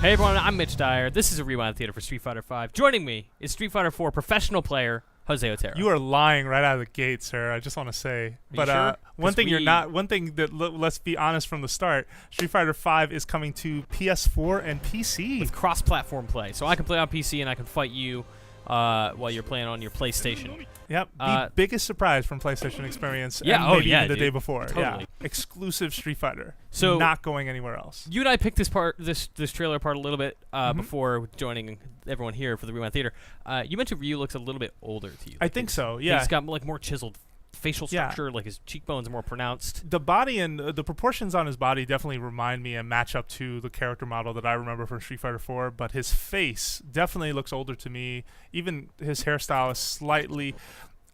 Hey everyone, I'm Mitch Dyer. This is a Rewind Theater for Street Fighter V. Joining me is Street Fighter IV professional player Jose Otero. You are lying right out of the gate, sir. I just want to say. But sure? One thing you're not. One thing that let's be honest from the start. Street Fighter V is coming to PS4 and PC with cross-platform play, so I can play on PC and I can fight you while you're playing on your PlayStation. Yep, the biggest surprise from PlayStation Experience. Yeah, and maybe even the dude. day before. Totally. Yeah, exclusive Street Fighter. So not going anywhere else. You and I picked this trailer apart a little bit before joining everyone here for the Rewind Theater. You mentioned Ryu looks a little bit older to you. I think so. Yeah, he's got like more chiseled facial structure, like his cheekbones are more pronounced. The body and the proportions on his body definitely remind me and match up to the character model that I remember from Street Fighter 4, but his face definitely looks older to me. Even his hairstyle is slightly,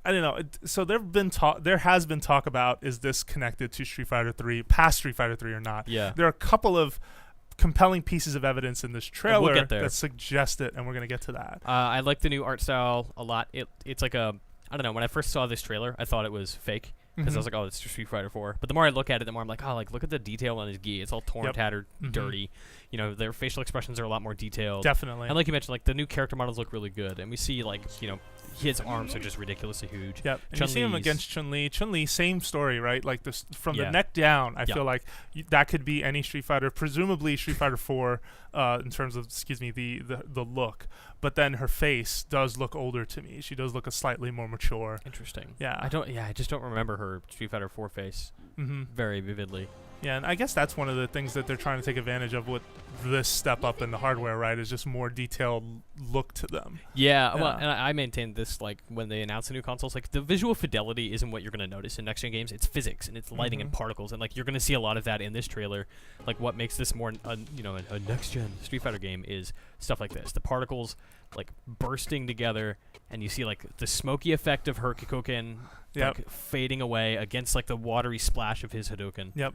I don't know. So there has been talk about, is this connected to Street Fighter 3, past Street Fighter 3 or not? Yeah. There are a couple of compelling pieces of evidence in this trailer that suggest it, and we're going to get to that. I like the new art style a lot. It's like a, I don't know, when I first saw this trailer, I thought it was fake because I was like, oh, it's Street Fighter 4. But the more I look at it, the more I'm like, oh, like look at the detail on his gi. It's all torn, tattered, dirty. You know, their facial expressions are a lot more detailed. Definitely. And like you mentioned, like the new character models look really good, and we see like, you know, his arms are just ridiculously huge. Yep. And you see him against Chun-Li. Chun-Li, same story, right? Like this from the neck down. I feel like that could be any Street Fighter, presumably Street Fighter 4, in terms of the look. But then her face does look older to me. She does look a slightly more mature. Interesting. Yeah. I just don't remember her Street Fighter 4 face very vividly. Yeah, and I guess that's one of the things that they're trying to take advantage of with this step up in the hardware, right? Is just more detailed look to them. Yeah. Well, and I maintain this, like, when they announce the new consoles, like, the visual fidelity isn't what you're going to notice in next-gen games. It's physics, and it's lighting and particles, and, like, you're going to see a lot of that in this trailer. Like, what makes this more, a next-gen Street Fighter game is stuff like this. The particles, like, bursting together, and you see, like, the smoky effect of her Kikoken like, fading away against, like, the watery splash of his Hadouken. Yep.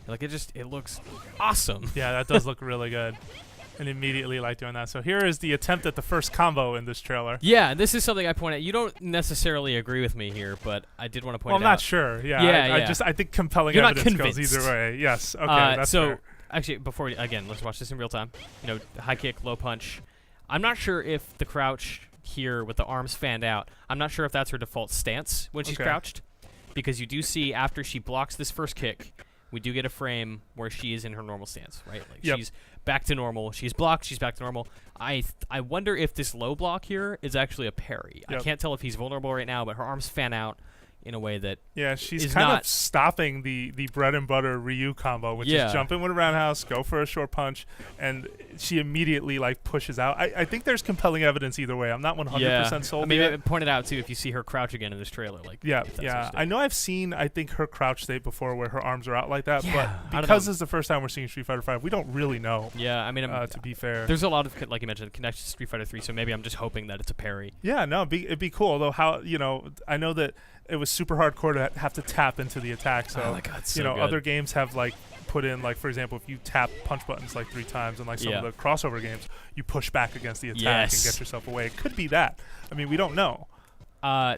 Like, it looks awesome. Yeah, that does look really good. And immediately like doing that. So here is the attempt at the first combo in this trailer. Yeah, this is something I point out. You don't necessarily agree with me here, but I did want to point it out. Well, I'm not sure. Yeah, I think compelling evidence goes either way. Yes. Okay, that's fair. Actually, again, let's watch this in real time. You know, high kick, low punch. I'm not sure if the crouch here with the arms fanned out, I'm not sure if that's her default stance when she's crouched, because you do see after she blocks this first kick, we do get a frame where she is in her normal stance, right? Like she's back to normal. She's blocked. She's back to normal. I wonder if this low block here is actually a parry. I can't tell if he's vulnerable right now, but her arms fan out in a way that she's kind of stopping the bread and butter Ryu combo, which is jump in with a roundhouse, go for a short punch, and she immediately like pushes out. I think there's compelling evidence either way. I'm not 100% sold. I mean, I pointed out too if you see her crouch again in this trailer, like I know I've seen her crouch state before where her arms are out like that, but because it's the first time we're seeing Street Fighter 5, we don't really know. Yeah, I mean, to be fair, there's a lot of, like you mentioned, connections to Street Fighter 3, so maybe I'm just hoping that it's a parry. Yeah, no, it'd be cool. Although I know that it was super hardcore to have to tap into the attack. So, other games have like put in, like, for example, if you tap punch buttons like 3 times, and like some of the crossover games, you push back against the attack and get yourself away. It could be that. I mean, we don't know.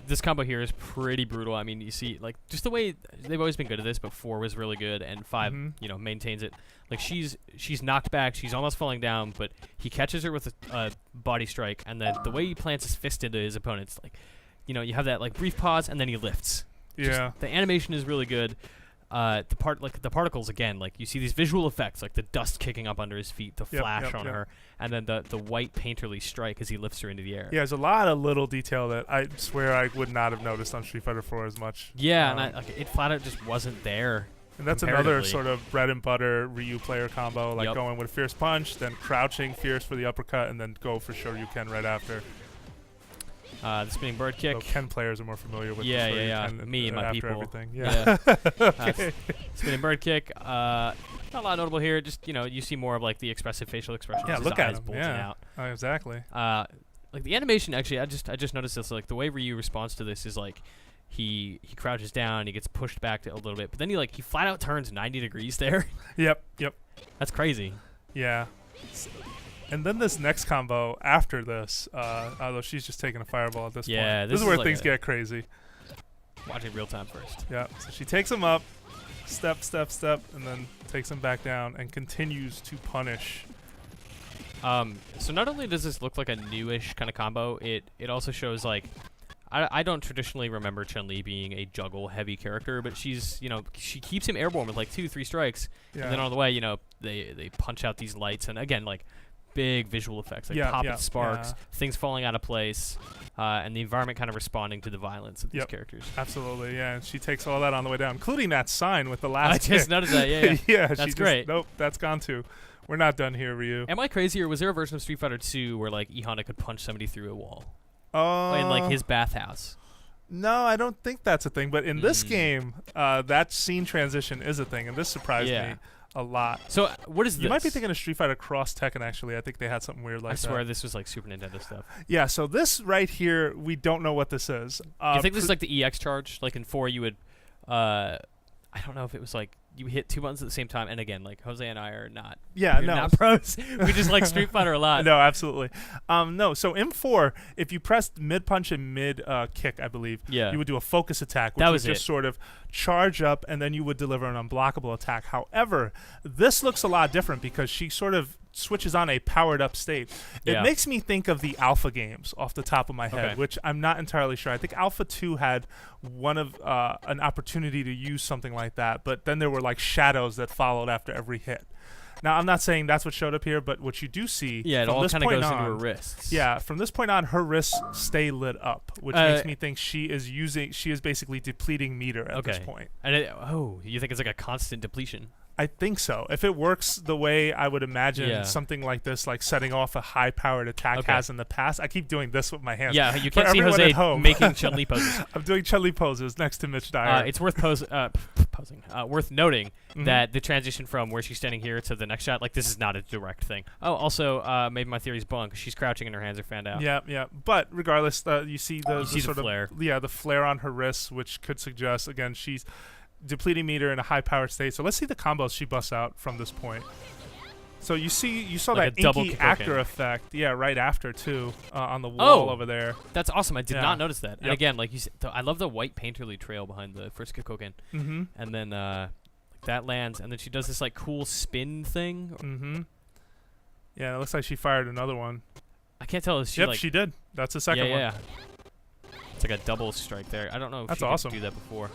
This combo here is pretty brutal. I mean, you see, like, just the way they've always been good at this, but 4 was really good, and 5, maintains it. Like, she's knocked back, she's almost falling down, but he catches her with a body strike, and then the way he plants his fist into his opponent's, like, you have that like brief pause, and then he lifts. The animation is really good. The particles again, like you see these visual effects, like the dust kicking up under his feet, the flash on her, and then the white painterly strike as he lifts her into the air. Yeah, there's a lot of little detail that I swear I would not have noticed on Street Fighter 4 as much. Yeah, and it flat out just wasn't there. And that's another sort of bread and butter Ryu player combo, like going with a fierce punch, then crouching fierce for the uppercut, and then go for Shoryuken right after. The spinning bird kick. So Ken players are more familiar with me and my people. Everything. Spinning bird kick. Not a lot notable here. Just you see more of like the expressive facial expressions. Yeah, his look eyes at him. bulging out. Oh, exactly. Like the animation, actually, I just noticed this. Like the way Ryu responds to this is like he crouches down, he gets pushed back a little bit, but then he flat out turns 90 degrees there. Yep. That's crazy. Yeah. And then this next combo after this, although she's just taking a fireball at this point. Yeah, this is where things get crazy. Watching real time first. Yeah, so she takes him up, step, and then takes him back down and continues to punish So not only does this look like a newish kind of combo, it also shows like I don't traditionally remember Chun-Li being a juggle-heavy character, but she's, she keeps him airborne with like 2-3 strikes, and then on the way, they punch out these lights, and again, like big visual effects, like popping sparks, things falling out of place, and the environment kind of responding to the violence of these characters. Absolutely, yeah. And she takes all that on the way down, including that sign with the last. I just noticed that. Yeah, yeah. That's great. Nope, that's gone too. We're not done here, Ryu. Am I crazy, or was there a version of Street Fighter 2 where like Honda could punch somebody through a wall? In like his bathhouse. No, I don't think that's a thing. But in this game, that scene transition is a thing, and this surprised me a lot. So what is this? You might be thinking of Street Fighter Cross Tekken. Actually, I think they had something weird like that. I swear this was like Super Nintendo stuff. Yeah. So this right here, we don't know what this is. You think this is like the EX charge? Like in 4, you would, I don't know if it was like you hit 2 buttons at the same time, and again, like Jose and I are not. Yeah, no, not pros. We just like Street Fighter a lot. No, absolutely. No, so in 4, if you pressed mid punch and mid kick, I believe, you would do a focus attack, which would just sort of charge up, and then you would deliver an unblockable attack. However, this looks a lot different because she sort of switches on a powered up state. It makes me think of the Alpha games off the top of my head, which I'm not entirely sure. I think Alpha 2 had one of an opportunity to use something like that, but then there were like shadows that followed after every hit. Now, I'm not saying that's what showed up here, but what you do see it from all this kind of point goes on, into her wrists. Yeah, from this point on, her wrists stay lit up, which makes me think she is basically depleting meter at this point. And you think it's like a constant depletion? I think so. If it works the way I would imagine something like this, like setting off a high-powered attack has in the past. I keep doing this with my hands. Yeah, you can't see Jose making Chun-Li poses. I'm doing Chun-Li poses next to Mitch Dyer. It's worth worth noting that the transition from where she's standing here to the next shot, like this is not a direct thing. Oh, also, maybe my theory's bunk. She's crouching and her hands are fanned out. Yeah. But regardless, you see the flare. The flare on her wrists, which could suggest again she's depleting meter in a high-powered state. So let's see the combos she busts out from this point. So you saw like that inky actor effect, right after too, on the wall over there. That's awesome. I did not notice that. And again, like you said, I love the white painterly trail behind the first Kikoken. And then that lands, and then she does this like cool spin thing. Yeah, it looks like she fired another one. I can't tell if she she did. That's the second one. Yeah. It's like a double strike there. I don't know if she could do that before.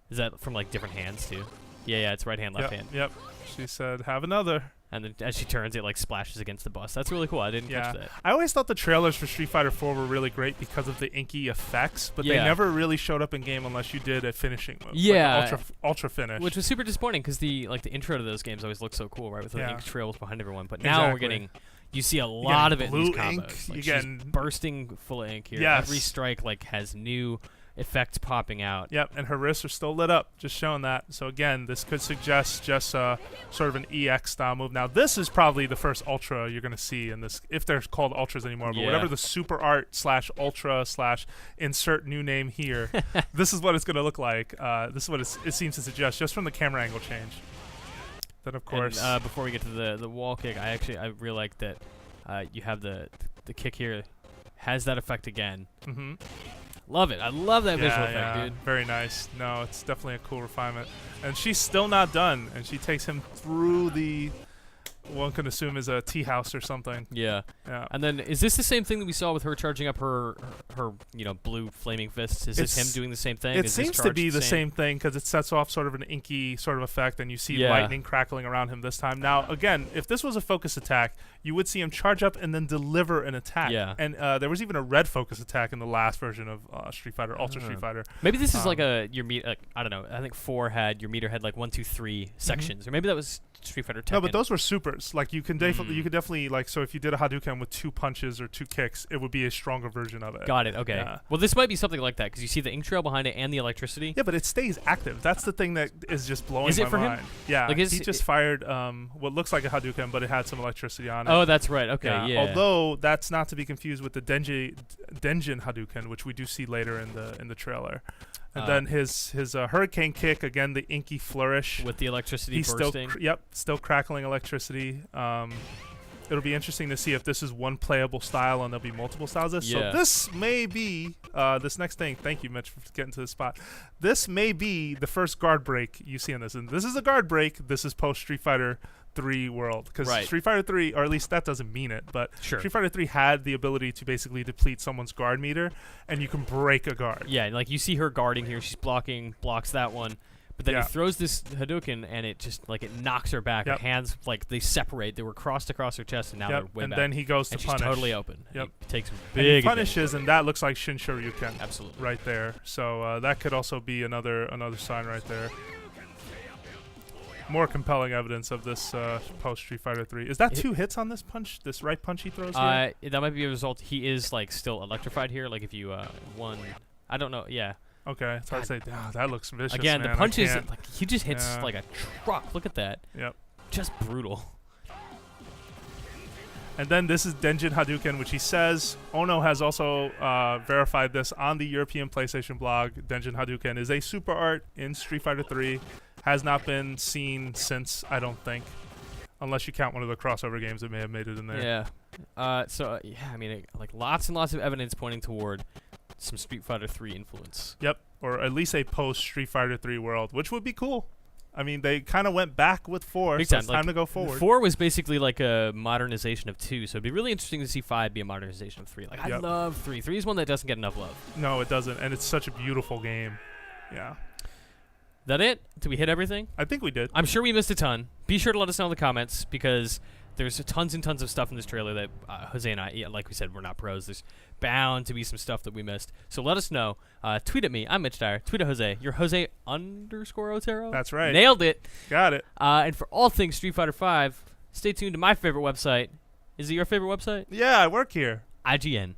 Is that from like different hands too? Yeah, it's right hand, left hand. Yep. She said, "Have another." And then as she turns, it like splashes against the bus. That's really cool. I didn't catch that. I always thought the trailers for Street Fighter 4 were really great because of the inky effects, but they never really showed up in game unless you did a finishing move. Yeah, like ultra finish. Which was super disappointing because the intro to those games always looked so cool, right? With the ink trails behind everyone. But now we're getting. You see a lot of it in these combos. Like she's bursting full of ink here. Yes. Every strike like has new effects popping out. Yep, and her wrists are still lit up, just showing that. So again, this could suggest just sort of an EX style move. Now this is probably the first Ultra you're going to see in this, if they're called Ultras anymore, but whatever the Super Art / Ultra / insert new name here, this is what it's going to look like. This is what it seems to suggest, just from the camera angle change. Then of course, and, before we get to the wall kick, I really like that you have the kick here, has that effect again. Love it. I love that visual effect, dude. Very nice. No, it's definitely a cool refinement. And she's still not done, and she takes him through the, one can assume is a tea house or something. Yeah. And then is this the same thing that we saw with her charging up her blue flaming fists? Is this him doing the same thing? It seems to be the same thing because it sets off sort of an inky sort of effect, and you see lightning crackling around him this time. Now, again, if this was a focus attack, you would see him charge up and then deliver an attack. Yeah. And there was even a red focus attack in the last version of Street Fighter, Ultra Street Fighter. Maybe this is like your meter. I don't know. I think 4 had your meter had like 1, 2, 3 sections, or maybe that was Street Fighter 10. No, but those were supers. Like you could definitely like, so if you did a Hadouken with 2 punches or 2 kicks, it would be a stronger version of it. Got it. Okay. Yeah. Well, this might be something like that because you see the ink trail behind it and the electricity. Yeah, but it stays active. That's the thing that is just blowing my mind. Him? Yeah. Like he just fired what looks like a Hadouken, but it had some electricity on it. Oh, that's right. Okay. Yeah. Although that's not to be confused with the Denjin Hadouken, which we do see later in the trailer. And then his hurricane kick, again, the inky flourish with the electricity bursting. Still crackling electricity. it'll be interesting to see if this is one playable style and there'll be multiple styles of this. Yeah. So this may be this next thing. Thank you, Mitch, for getting to the spot. This may be the first guard break you see in this. And this is a guard break. This is post Street Fighter 3 world. Because Right. Street Fighter 3, or at least that doesn't mean it, but Sure. Street Fighter 3 had the ability to basically deplete someone's guard meter, and you can break a guard. Yeah, like you see her guarding here. She's blocks that one. But then Yeah. he throws this Hadouken, and it just, like, it knocks her back. Yep. Her hands, like, they separate. They were crossed across her chest, and now they're way And back. then he goes to and punish. she's totally open. Yep. He takes And big he advantage. punishes, and that looks like Shin Shoryuken. Absolutely. Right there. So that could also be another sign right there. More compelling evidence of this post Street Fighter 3. Is that 2 hits on this punch? This right punch he throws here? That might be a result. He is, like, still electrified here. Like, if you won, I don't know. Yeah. Okay, it's hard to say. That looks vicious. Again, man. the punch I is can't. like he just hits Yeah. like a truck. Look at that. Yep. Just brutal. And then this is Denjin Hadouken, which he says Ono has also verified this on the European PlayStation blog. Denjin Hadouken is a super art in Street Fighter 3. Has not been seen since, I don't think, unless you count one of the crossover games that may have made it in there. Yeah. Yeah, I mean, like lots and lots of evidence pointing toward some Street Fighter 3 influence. Yep, or at least a post Street Fighter 3 world, which would be cool. I mean, they kind of went back with 4, Big so time. it's Like, time to go forward. 4 was basically like a modernization of 2, so it'd be really interesting to see 5 be a modernization of 3. Like, I Yep. love 3. 3 is one that doesn't get enough love. No, it doesn't, and it's such a beautiful game. Yeah, That it? Did we hit everything? I think we did. I'm sure we missed a ton. Be sure to let us know in the comments because there's tons and tons of stuff in this trailer that Jose and I, like we said, we're not pros. There's bound to be some stuff that we missed. So let us know. Tweet at me. I'm Mitch Dyer. Tweet at Jose. You're Jose_Otero. That's right. Nailed it. Got it. And for all things Street Fighter 5, stay tuned to my favorite website. Is it your favorite website? Yeah, I work here. IGN.